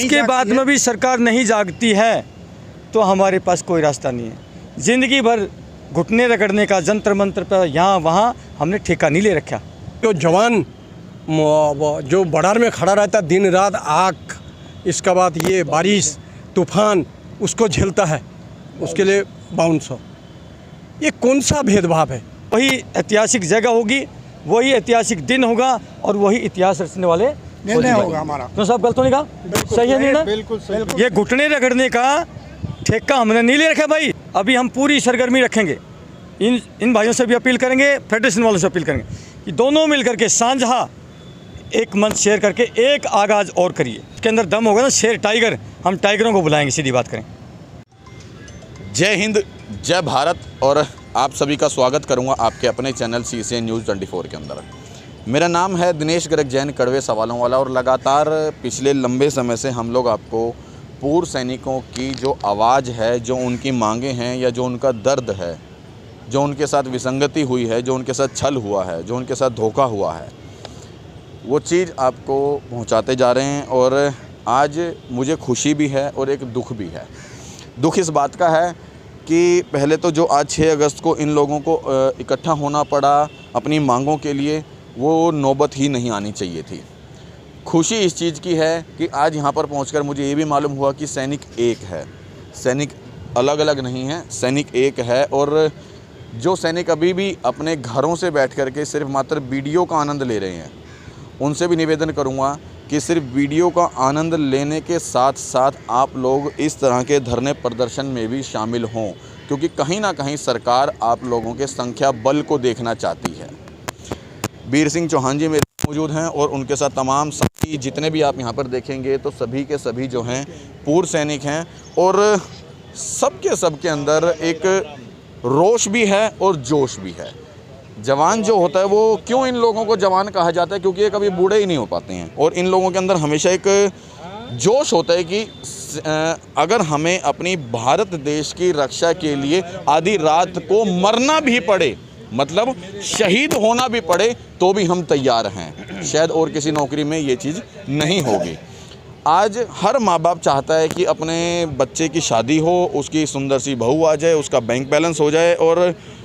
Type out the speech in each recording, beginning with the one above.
इसके बाद में भी सरकार नहीं जागती है तो हमारे पास कोई रास्ता नहीं है। ज़िंदगी भर घुटने रगड़ने का, जंतर मंतर पर यहाँ वहाँ हमने ठेका नहीं ले रखा। जो जवान जो बॉर्डर में खड़ा रहता है दिन रात, आग, इसके बाद ये बारिश तूफान उसको झेलता है, उसके लिए 5200, ये कौन सा भेदभाव है? वही ऐतिहासिक जगह होगी, वही ऐतिहासिक दिन होगा और वही इतिहास रचने वाले निर्णय होगा हमारा। तो साहब गलत तो नहीं कहा? सही है निर्णय? बिल्कुल सही। ये घुटने रगड़ने का ठेका हमने नहीं ले रखा भाई। अभी हम पूरी सरगर्मी रखेंगे। इन भाइयों से भी अपील करेंगे, फेडरेशन वालों से अपील करेंगे कि दोनों मिलकर के साझा एक मंच शेयर करके एक आगाज़ और करिए। इसके अंदर दम होगा ना, शेर टाइगर, हम टाइगरों को बुलाएंगे, सीधी बात करें। जय हिंद, जय भारत। और आप सभी का स्वागत करूंगा आपके अपने चैनल CCN न्यूज़ 24 के अंदर। मेरा नाम है दिनेश गर्ग जैन, कड़वे सवालों वाला। और लगातार पिछले लंबे समय से हम लोग आपको पूर्व सैनिकों की जो आवाज़ है, जो उनकी मांगें हैं या जो उनका दर्द है, जो उनके साथ विसंगति हुई है, जो उनके साथ छल हुआ है, जो उनके साथ धोखा हुआ है, वो चीज़ आपको पहुंचाते जा रहे हैं। और आज मुझे खुशी भी है और एक दुख भी है। दुख इस बात का है कि पहले तो जो आज 6 अगस्त को इन लोगों को इकट्ठा होना पड़ा अपनी मांगों के लिए, वो नौबत ही नहीं आनी चाहिए थी। खुशी इस चीज़ की है कि आज यहाँ पर पहुँचकर मुझे ये भी मालूम हुआ कि सैनिक एक है, सैनिक अलग अलग नहीं है, सैनिक एक है। और जो सैनिक अभी भी अपने घरों से बैठ कर के सिर्फ मात्र वीडियो का आनंद ले रहे हैं, उनसे भी निवेदन करूंगा कि सिर्फ वीडियो का आनंद लेने के साथ साथ आप लोग इस तरह के धरने प्रदर्शन में भी शामिल हों, क्योंकि कहीं ना कहीं सरकार आप लोगों के संख्या बल को देखना चाहती है। वीर सिंह चौहान जी मेरे मौजूद हैं और उनके साथ तमाम साथी जितने भी आप यहाँ पर देखेंगे तो सभी के सभी जो हैं पूर्व सैनिक हैं। और सबके अंदर एक रोष भी है और जोश भी है। जवान जो होता है वो क्यों इन लोगों को जवान कहा जाता है? क्योंकि ये कभी बूढ़े ही नहीं हो पाते हैं। और इन लोगों के अंदर हमेशा एक जोश होता है कि अगर हमें अपनी भारत देश की रक्षा के लिए आधी रात को मरना भी पड़े, मतलब शहीद होना भी पड़े, तो भी हम तैयार हैं। शायद और किसी नौकरी में ये चीज़ नहीं होगी। आज हर माँ बाप चाहता है कि अपने बच्चे की शादी हो, उसकी सुंदर सी बहू आ जाए, उसका बैंक बैलेंस हो जाए और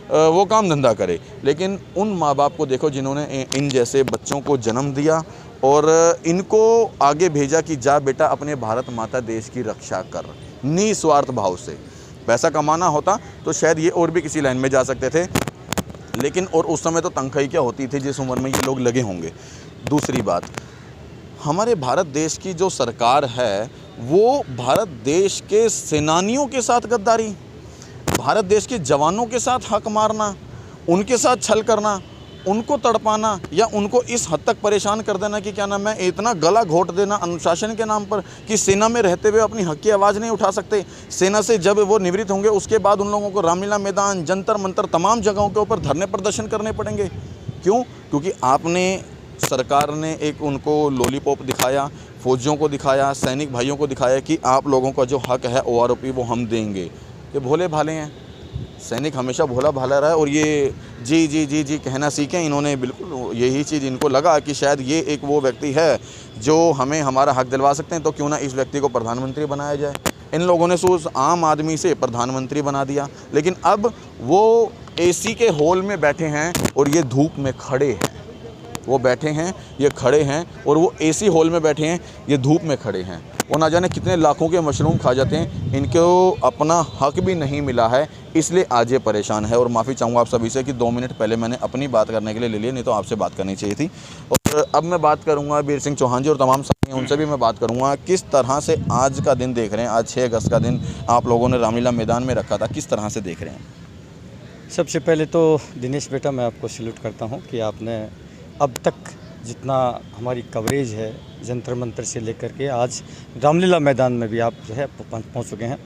वो काम धंधा करे। लेकिन उन माँ बाप को देखो जिन्होंने इन जैसे बच्चों को जन्म दिया और इनको आगे भेजा कि जा बेटा अपने भारत माता देश की रक्षा कर, निस्वार्थ भाव से। पैसा कमाना होता तो शायद ये और भी किसी लाइन में जा सकते थे, लेकिन और उस समय तो तनख्वाही क्या होती थी जिस उम्र में ये लोग लगे होंगे। दूसरी बात, हमारे भारत देश की जो सरकार है वो भारत देश के सेनानियों के साथ गद्दारी, भारत देश के जवानों के साथ हक मारना, उनके साथ छल करना, उनको तड़पाना या उनको इस हद तक परेशान कर देना कि क्या नाम है, इतना गला घोट देना अनुशासन के नाम पर कि सेना में रहते हुए अपनी हक की आवाज़ नहीं उठा सकते। सेना से जब वो निवृत्त होंगे उसके बाद उन लोगों को रामलीला मैदान, जंतर मंतर, तमाम जगहों के ऊपर धरने प्रदर्शन करने पड़ेंगे। क्यों? क्योंकि आपने, सरकार ने एक उनको लॉलीपॉप दिखाया, फौजियों को दिखाया, सैनिक भाइयों को दिखाया कि आप लोगों का जो हक है OROP वो हम देंगे। ये भोले भाले हैं, सैनिक हमेशा भोला भाला रहा है और ये जी जी जी जी कहना सीखें। इन्होंने बिल्कुल यही चीज़ इनको लगा कि शायद ये एक वो व्यक्ति है जो हमें हमारा हक दिलवा सकते हैं, तो क्यों ना इस व्यक्ति को प्रधानमंत्री बनाया जाए। इन लोगों ने उस आम आदमी से प्रधानमंत्री बना दिया। लेकिन अब वो AC के हॉल में बैठे हैं और ये धूप में खड़े हैं। वो बैठे हैं, ये खड़े हैं, और वो AC हॉल में बैठे हैं, ये धूप में खड़े हैं। वो ना जाने कितने लाखों के मशरूम खा जाते हैं, इनको अपना हक भी नहीं मिला है, इसलिए आज ये परेशान है। और माफ़ी चाहूँगा आप सभी से कि 2 मिनट पहले मैंने अपनी बात करने के लिए ले लिया, नहीं तो आपसे बात करनी चाहिए थी। और अब मैं बात करूँगा वीर सिंह चौहान जी और तमाम साथी हैं, उनसे भी मैं बात करूँगा किस तरह से आज का दिन देख रहे हैं। आज 6 अगस्त का दिन आप लोगों ने रामलीला मैदान में रखा था, किस तरह से देख रहे हैं? सबसे पहले तो दिनेश बेटा मैं आपको सैल्यूट करता हूँ कि आपने अब तक जितना हमारी कवरेज है जंतर मंतर से लेकर के आज रामलीला मैदान में भी आप जो है पहुँच चुके हैं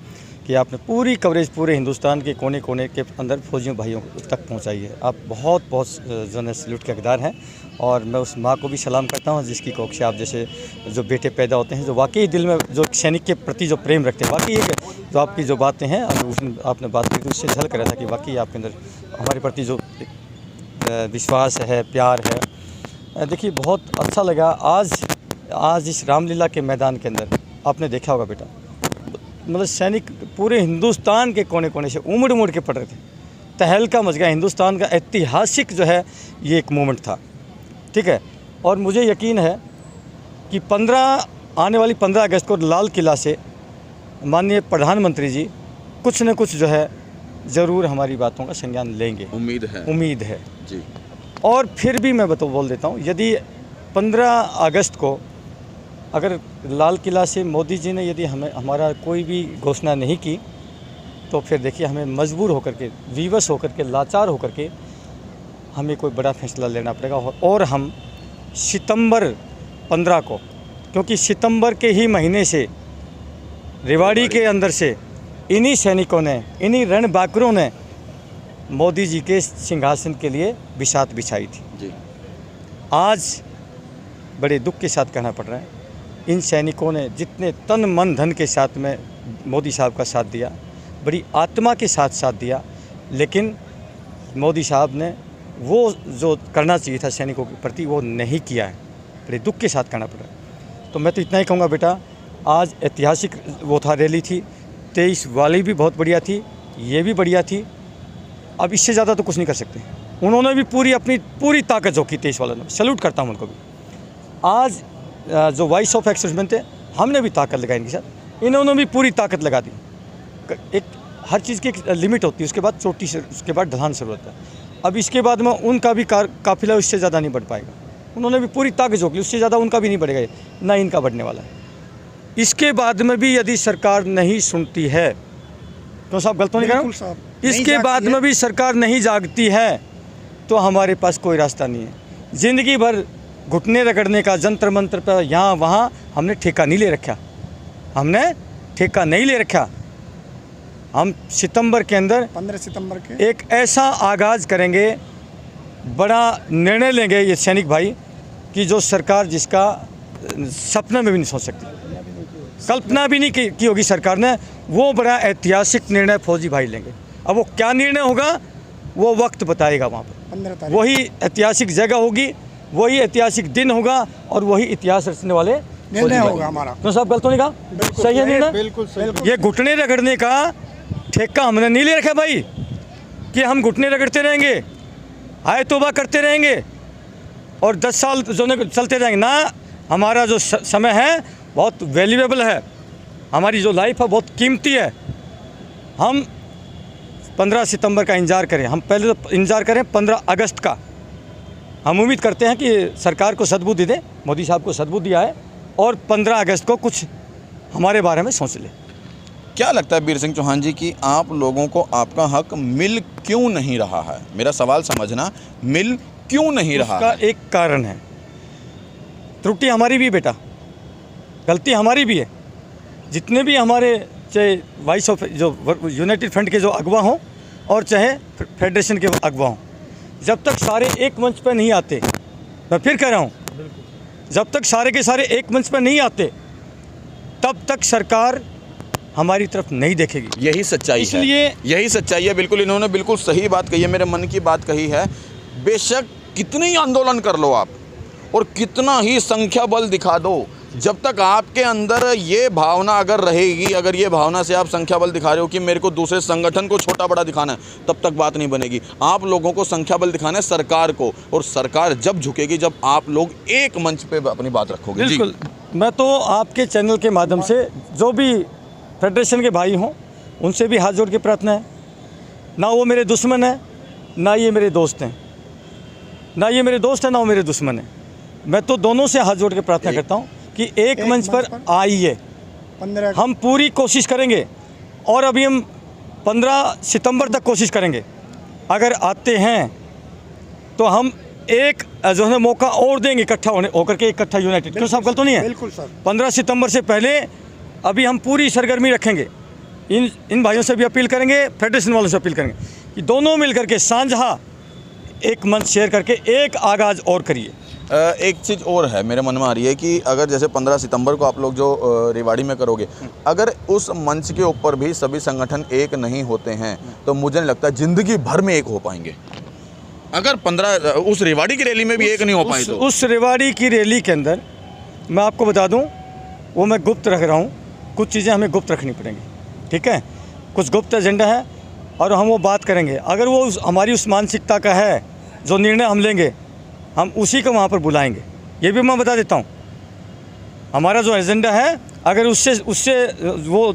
कि आपने पूरी कवरेज पूरे हिंदुस्तान के कोने कोने के अंदर फौजियों भाइयों तक पहुँचाई है। आप बहुत जो है सैल्यूट के हकदार हैं। और मैं उस माँ को भी सलाम करता हूँ जिसकी कोख से आप जैसे जो बेटे पैदा होते हैं, जो वाकई दिल में जो सैनिक के प्रति जो प्रेम रखते हैं। वाकई जो आपकी जो बातें हैं, आपने बात की तो उससे झलक रहा था कि वाकई आपके अंदर हमारे प्रति जो विश्वास है, प्यार है। देखिए बहुत अच्छा लगा आज इस रामलीला के मैदान के अंदर आपने देखा होगा बेटा, मतलब सैनिक पूरे हिंदुस्तान के कोने कोने से उमड़ उमड़ के पड़ रहे थे, तहलका मच गया। हिंदुस्तान का ऐतिहासिक जो है ये एक मोमेंट था, ठीक है। और मुझे यकीन है कि आने वाली 15 अगस्त को लाल किला से माननीय प्रधानमंत्री जी कुछ न कुछ जो है ज़रूर हमारी बातों का संज्ञान लेंगे, उम्मीद है जी। और फिर भी मैं बोल देता हूँ, यदि 15 अगस्त को अगर लाल किला से मोदी जी ने यदि हमारा कोई भी घोषणा नहीं की, तो फिर देखिए हमें मजबूर होकर के, विवश होकर के, लाचार होकर के हमें कोई बड़ा फैसला लेना पड़ेगा। और हम सितंबर 15 को, क्योंकि सितंबर के ही महीने से रेवाड़ी के अंदर से इन्हीं सैनिकों ने, इन्हीं रणबांकुरों ने मोदी जी के सिंहासन के लिए बिसात बिछाई थी जी। आज बड़े दुख के साथ कहना पड़ रहा है, इन सैनिकों ने जितने तन मन धन के साथ में मोदी साहब का साथ दिया, बड़ी आत्मा के साथ दिया, लेकिन मोदी साहब ने वो जो करना चाहिए था सैनिकों के प्रति वो नहीं किया है। बड़े दुख के साथ कहना पड़ रहा है। तो मैं तो इतना ही कहूँगा बेटा, आज ऐतिहासिक वो था, रैली थी, 23 वाली भी बहुत बढ़िया थी, ये भी बढ़िया थी। अब इससे ज़्यादा तो कुछ नहीं कर सकते। उन्होंने भी अपनी पूरी ताकत झोंकी 23 वालों ने, सैल्यूट करता हूँ उनको भी। आज जो वॉइस ऑफ एक्सप्रेसमेंट थे, हमने भी ताकत लगाई इनके साथ, इन्होंने भी पूरी ताकत लगा दी। एक हर चीज़ की एक लिमिट होती है, उसके बाद चोटी से, उसके बाद ढलान शुरू होता है। अब इसके बाद में उनका भी काफिला उससे ज़्यादा नहीं बढ़ पाएगा। उन्होंने भी पूरी ताकत झोंक ली, उससे ज़्यादा उनका भी नहीं बढ़ेगा, ना इनका बढ़ने वाला है। इसके बाद में भी यदि सरकार नहीं सुनती है, तो साहब गलत नहीं कह रहा हूं, इसके बाद में भी सरकार नहीं जागती है, तो हमारे पास कोई रास्ता नहीं है। ज़िंदगी भर घुटने रगड़ने का, जंतर मंतर पर यहाँ वहाँ हमने ठेका नहीं ले रखा, हम सितंबर के अंदर 15 सितंबर के एक ऐसा आगाज़ करेंगे, बड़ा निर्णय लेंगे ये सैनिक भाई, कि जो सरकार जिसका सपना में भी नहीं सोच सकती, कल्पना भी नहीं की होगी सरकार ने। वो बड़ा ऐतिहासिक निर्णय फौजी भाई लेंगे। अब वो क्या निर्णय होगा वो वक्त बताएगा, वहाँ पर वही ऐतिहासिक जगह होगी, वही ऐतिहासिक दिन होगा, और वही इतिहास रचने वाले निर्णय होगा हमारा। तो साहब गलत नहीं कहा, सही है निर्णय। बिल्कुल। ये घुटने रगड़ने का ठेका हमने नहीं ले रखा भाई, कि हम घुटने रगड़ते रहेंगे, आए तौबा करते रहेंगे और 10 साल जो चलते रहेंगे ना। हमारा जो समय है बहुत वैल्यूएबल है, हमारी जो लाइफ है बहुत कीमती है। हम 15 सितंबर का इंतज़ार करें, हम पहले तो इंतज़ार करें 15 अगस्त का। हम उम्मीद करते हैं कि सरकार को सद्बुद्धि दे, मोदी साहब को सद्बुद्धि आए, और 15 अगस्त को कुछ हमारे बारे में सोच ले। क्या लगता है वीर सिंह चौहान जी कि आप लोगों को आपका हक मिल क्यों नहीं रहा है? मेरा सवाल समझना, मिल क्यों नहीं रहा है? उसका एक कारण है, त्रुटि हमारी भी बेटा, गलती हमारी भी है। जितने भी हमारे चाहे वॉइस ऑफ जो यूनाइटेड फ्रंट के जो अगवा हों और चाहे फेडरेशन के अगवा हों, जब तक सारे एक मंच पर नहीं आते, मैं फिर कह रहा हूँ, जब तक सारे के सारे एक मंच पर नहीं आते, तब तक सरकार हमारी तरफ नहीं देखेगी। यही सच्चाई है, यही सच्चाई है। बिल्कुल, इन्होंने बिल्कुल सही बात कही है, मेरे मन की बात कही है। बेशक कितने ही आंदोलन कर लो आप और कितना ही संख्या बल दिखा दो, जब तक आपके अंदर ये भावना अगर रहेगी, अगर ये भावना से आप संख्या बल दिखा रहे हो कि मेरे को दूसरे संगठन को छोटा बड़ा दिखाना है, तब तक बात नहीं बनेगी। आप लोगों को संख्या बल दिखाना है सरकार को, और सरकार जब झुकेगी जब आप लोग एक मंच पे अपनी बात रखोगे। बिल्कुल, मैं तो आपके चैनल के माध्यम से जो भी फेडरेशन के भाई हों उनसे भी हाथ जोड़ के प्रार्थना है, ना वो मेरे दुश्मन है, ना ये मेरे दोस्त हैं, ना ये मेरे दोस्त है, ना वो मेरे दुश्मन है। मैं तो दोनों से हाथ जोड़ के प्रार्थना करता हूँ कि एक मंच पर आइए, हम पूरी कोशिश करेंगे, और अभी हम 15 सितंबर तक कोशिश करेंगे। अगर आते हैं तो हम एक जो है मौका और देंगे इकट्ठा होकर के, इकट्ठा यूनाइटेड। क्यों साहब, गलत तो नहीं है? बिल्कुल सर। 15 सितंबर से पहले अभी हम पूरी सरगर्मी रखेंगे। इन भाइयों से भी अपील करेंगे, फेडरेशन वालों से अपील करेंगे कि दोनों मिलकर के साझा एक मंच शेयर करके एक आगाज़ और करिए। एक चीज़ और है मेरे मन में आ रही है कि अगर जैसे 15 सितंबर को आप लोग जो रेवाड़ी में करोगे, अगर उस मंच के ऊपर भी सभी संगठन एक नहीं होते हैं, तो मुझे नहीं लगता ज़िंदगी भर में एक हो पाएंगे। अगर 15 उस रेवाड़ी की रैली में भी एक नहीं हो पाए तो उस रेवाड़ी की रैली के अंदर मैं आपको बता दूं, वो मैं गुप्त रख रहा हूं, कुछ चीज़ें हमें गुप्त रखनी पड़ेंगी, ठीक है। कुछ गुप्त एजेंडा है और हम वो बात करेंगे। अगर वो हमारी उस मानसिकता का है, जो निर्णय हम लेंगे हम उसी को वहाँ पर बुलाएंगे। ये भी मैं बता देता हूँ, हमारा जो एजेंडा है अगर उससे वो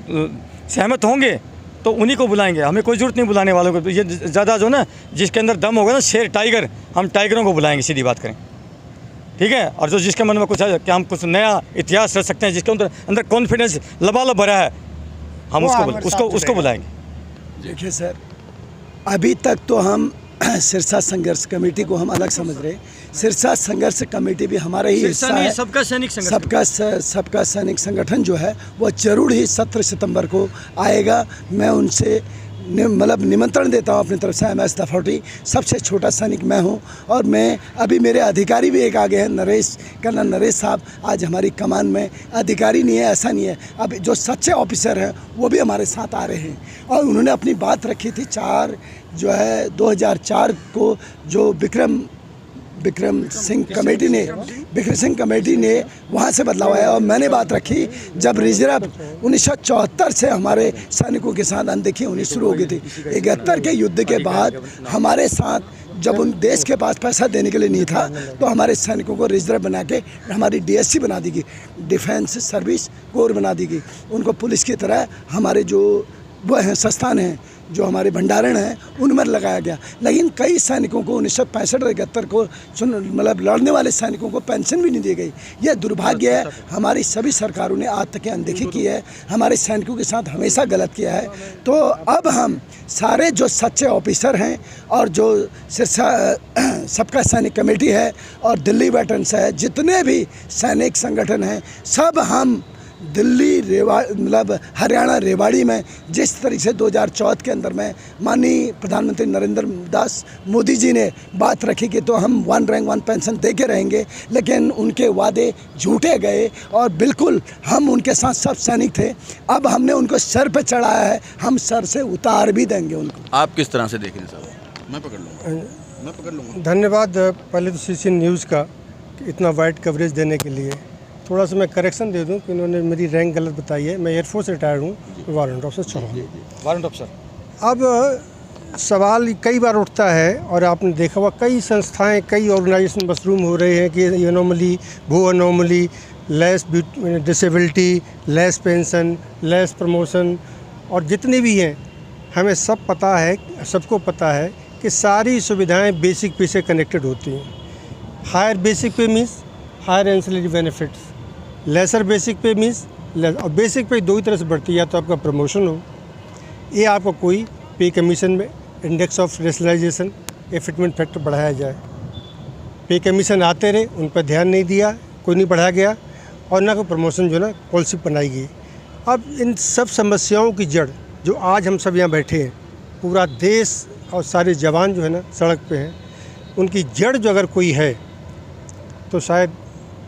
सहमत होंगे तो उन्हीं को बुलाएंगे। हमें कोई ज़रूरत नहीं बुलाने वालों को। ये ज़्यादा जो ना जिसके अंदर दम होगा ना, शेर टाइगर, हम टाइगरों को बुलाएंगे, सीधी बात करें, ठीक है। और जो जिसके मन में कुछ है कि हम कुछ नया इतिहास रच सकते हैं, जिसके अंदर कॉन्फिडेंस लबालब भरा है, हम उसको बुलाएंगे। देखिए सर, अभी तक तो हम सिरसा संघर्ष कमेटी को हम अलग समझ रहे। सिरसा संघर्ष कमेटी भी हमारा ही हिस्सा है। सबका सैनिक संगठन, सबका सैनिक संगठन जो है वो जरूर ही 17 सितंबर को आएगा। मैं उनसे मतलब निमंत्रण देता हूँ अपनी तरफ से। MS दफौटी सबसे छोटा सैनिक मैं हूँ और मैं अभी मेरे अधिकारी भी एक आगे हैं, कर्नल नरेश साहब आज हमारी कमान में अधिकारी नहीं है, ऐसा नहीं है। अब जो सच्चे ऑफिसर हैं वो भी हमारे साथ आ रहे हैं और उन्होंने अपनी बात रखी थी 2004 को जो विक्रम सिंह कमेटी ने वहाँ से बदलाव आया। और मैंने बात रखी जब रिजर्व 1974 से हमारे सैनिकों के साथ अनदेखी होनी शुरू हो गई थी। 71 के युद्ध के बाद हमारे साथ जब उन देश के पास पैसा देने के लिए नहीं था तो हमारे सैनिकों को रिजर्व बना के हमारी DSC बना दी गई, डिफेंस सर्विस कोर बना दी गई। उनको पुलिस की तरह हमारे जो वो हैं संस्थान हैं, जो हमारे भंडारण हैं, उनमें लगाया गया। लेकिन कई सैनिकों को 1965 और 71 को मतलब लड़ने वाले सैनिकों को पेंशन भी नहीं दी गई। यह दुर्भाग्य है। हमारी सभी सरकारों ने आज तक अनदेखी की है, हमारे सैनिकों के साथ हमेशा गलत किया है। तो अब हम सारे जो सच्चे ऑफिसर हैं और जो सिरसा सबका सैनिक कमेटी है और दिल्ली वेटरन्स है, जितने भी सैनिक संगठन हैं, सब हम दिल्ली मतलब हरियाणा रेवाड़ी में जिस तरीके से 2014 के अंदर में माननीय प्रधानमंत्री नरेंद्र दास मोदी जी ने बात रखी कि तो हम 1 रैंक 1 पेंशन दे के रहेंगे, लेकिन उनके वादे झूठे गए और बिल्कुल हम उनके साथ सब सैनिक थे। अब हमने उनको सर पे चढ़ाया है, हम सर से उतार भी देंगे उनको। आप किस तरह से देख रहे हैं साहब? मैं पकड़ लूँगा। धन्यवाद पहले तो CC न्यूज़ का इतना वाइड कवरेज देने के लिए। थोड़ा सा मैं करेक्शन दे दूं कि इन्होंने मेरी रैंक गलत बताई है। मैं एयरफोर्स रिटायर्ड हूँ, warrant officer Chauhan. Warrant officer. अब सवाल कई बार उठता है और आपने देखा हुआ कई संस्थाएं, कई ऑर्गेनाइजेशन मशरूम हो रहे हैं कि एनोमली, वो anomaly, less disability, less pension, less promotion, और जितने भी हैं हमें सब पता है, सबको पता है कि सारी सुविधाएँ बेसिक पे से कनेक्टेड होती हैं। Higher basic pay means higher ancillary benefits, lesser basic pay means और बेसिक पे दो ही तरह से बढ़ती है, या तो आपका प्रमोशन हो या आपको कोई पे कमीशन में इंडेक्स ऑफ रेशनलाइजेशन या फिटमेंट फैक्टर बढ़ाया जाए। पे कमीशन आते रहे, उन पर ध्यान नहीं दिया, कोई नहीं बढ़ाया गया और ना कोई प्रमोशन जो ना पॉलिसी बनाई गई। अब इन सब समस्याओं की जड़ जो आज हम सब यहाँ बैठे हैं, पूरा देश और सारे जवान जो है ना सड़क पे हैं, उनकी जड़ जो अगर कोई है तो शायद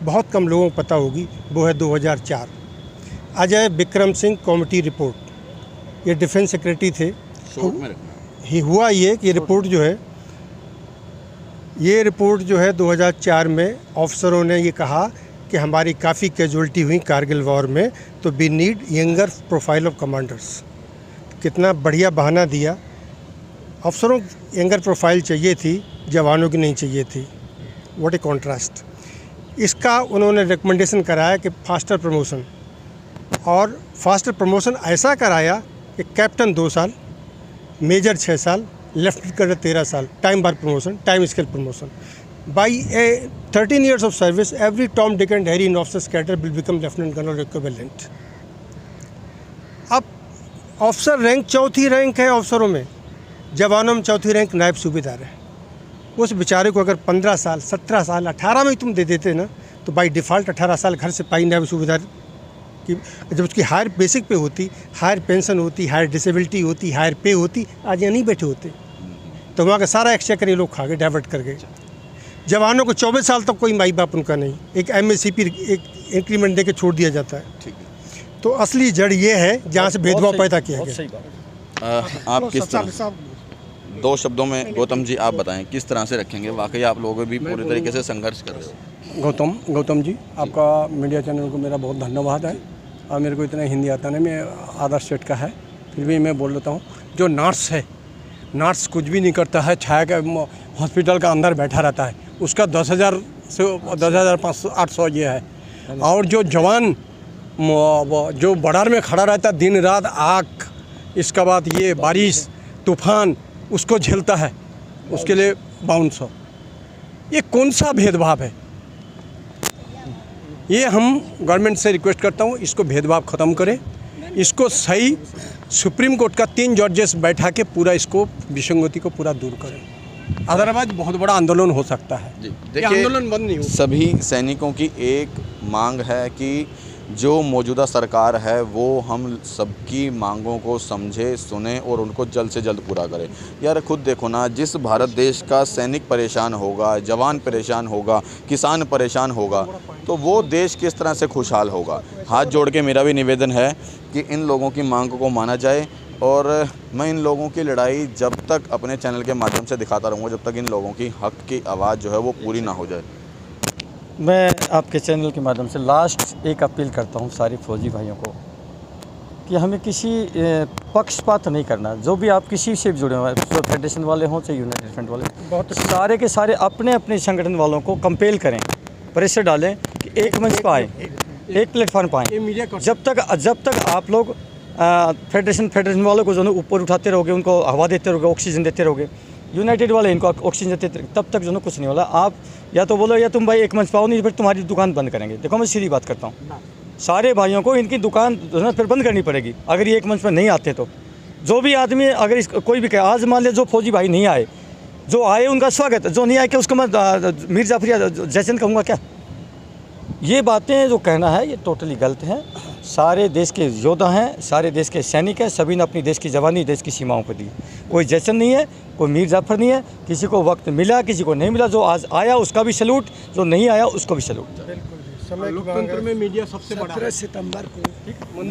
बहुत कम लोगों को पता होगी। वो है 2004 अजय विक्रम सिंह कमेटी रिपोर्ट। ये डिफेंस सेक्रेटरी थे। हुआ ये कि ये रिपोर्ट जो है 2004 में ऑफिसरों ने ये कहा कि हमारी काफ़ी कैजुअल्टी हुई कारगिल वॉर में, तो we need younger profile of commanders. कितना बढ़िया बहाना दिया। अफसरों की यंगर प्रोफाइल चाहिए थी, जवानों की नहीं चाहिए थी। What A contrast. इसका उन्होंने रिकमेंडेशन कराया कि फास्टर प्रमोशन, और फास्टर प्रमोशन ऐसा कराया कि कैप्टन 2 साल, मेजर 6 साल, लेफ्टिनेंट कर्नल 13 साल, time bar promotion, time scale promotion. By 13 years of service, every Tom, Dick and Harry in officers cadre will become lieutenant colonel equivalent. अब officer rank चौथी rank है अफसरों में, जवानों में चौथी रैंक नायब सूबेदार है। उस बेचारे को अगर 15 साल, 17 साल, 18 में तुम दे देते ना, तो बाई डिफ़ॉल्ट 18 साल घर से पाई नायब सूबेदार की, जब उसकी हायर बेसिक पे होती, हायर पेंशन होती, हायर डिसेबिलिटी होती, हायर पे होती, आज यहाँ नहीं बैठे होते। तो वहाँ का सारा एक्सचेकर ये लोग खा गए, डाइवर्ट कर गए। जवानों को 24 साल तक कोई माई बाप उनका नहीं, एक MSCP एक इंक्रीमेंट दे के छोड़ दिया जाता है। तो असली जड़ ये है जहाँ से भेदभाव पैदा किया गया। आप किस तरह, 2 शब्दों में गौतम जी आप बताएं किस तरह से रखेंगे? वाकई आप लोग भी पूरी तरीके से संघर्ष कर रहे हो। गौतम जी, आपका मीडिया चैनल को मेरा बहुत धन्यवाद है। और मेरे को इतना हिंदी आता नहीं, मैं अदर स्टेट का है, फिर भी मैं बोल देता हूँ। जो नर्स है, नर्स कुछ भी नहीं करता है, छाया का हॉस्पिटल का अंदर बैठा रहता है, उसका 10,000 से 10,500-800 ये है। और जो जवान जो बॉर्डर में खड़ा रहता है दिन रात, आग, इसका बाद ये बारिश तूफान, उसको झेलता है, उसके लिए 5200। ये कौन सा भेदभाव है? ये हम गवर्नमेंट से रिक्वेस्ट करता हूँ, इसको भेदभाव ख़त्म करें, इसको सही सुप्रीम कोर्ट का 3 जजेस बैठा के पूरा इसको विसंगति को पूरा दूर करें, अदरवाइज बहुत बड़ा आंदोलन हो सकता है। जी, ये देखिए, आंदोलन बंद नहीं हो। सभी सैनिकों की एक मांग है कि जो मौजूदा सरकार है वो हम सबकी मांगों को समझे, सुने और उनको जल्द से जल्द पूरा करे। यार खुद देखो ना, जिस भारत देश का सैनिक परेशान होगा, जवान परेशान होगा, किसान परेशान होगा, तो वो देश किस तरह से खुशहाल होगा। हाथ जोड़ के मेरा भी निवेदन है कि इन लोगों की मांग को माना जाए, और मैं इन लोगों की लड़ाई जब तक अपने चैनल के माध्यम से दिखाता रहूँगा, जब तक इन लोगों की हक की आवाज़ जो है वो पूरी ना हो जाए। मैं आपके चैनल के माध्यम से लास्ट एक अपील करता हूँ सारे फौजी भाइयों को कि हमें किसी पक्षपात नहीं करना। जो भी आप किसी से भी जुड़े हुए, तो फेडरेशन वाले हों चाहे यूनाइटेड फ्रंट वाले, बहुत सारे के सारे अपने अपने संगठन वालों को कंपेल करें, प्रेशर डालें कि एक मंच पर आए, एक प्लेटफॉर्म पर आए। जब तक आप लोग फेडरेशन वालों को जो ऊपर उठाते रहोगे, उनको हवा देते रहोगे, ऑक्सीजन देते रहोगे, यूनाइटेड वाले इनको ऑक्सीजन देते, तब तक जो कुछ नहीं होला। आप या तो बोलो या तुम भाई एक मंच पाओ, नहीं फिर तुम्हारी दुकान बंद करेंगे। देखो मैं सीधी बात करता हूँ, सारे भाइयों को इनकी दुकान जो है फिर बंद करनी पड़ेगी अगर ये एक मंच पर नहीं आते तो। जो भी आदमी अगर कोई भी कहे, आज मान लिया जो फौजी भाई नहीं आए, जो आए उनका स्वागत, जो नहीं आए क्या उसको मैं मीर जाफर या जैसन कहूँगा क्या? ये बातें जो कहना है ये टोटली गलत है। सारे देश के योद्धा हैं, सारे देश के सैनिक हैं, सभी ने अपनी देश की जवानी देश की सीमाओं पर दी। कोई जैसन नहीं है, कोई मीर जाफर नहीं है। किसी को वक्त मिला, किसी को नहीं मिला। जो आज आया उसका भी सैल्यूट, जो नहीं आया उसको भी सैल्यूट। लोकतंत्र में मीडिया सबसे बड़ा 17 सितंबर को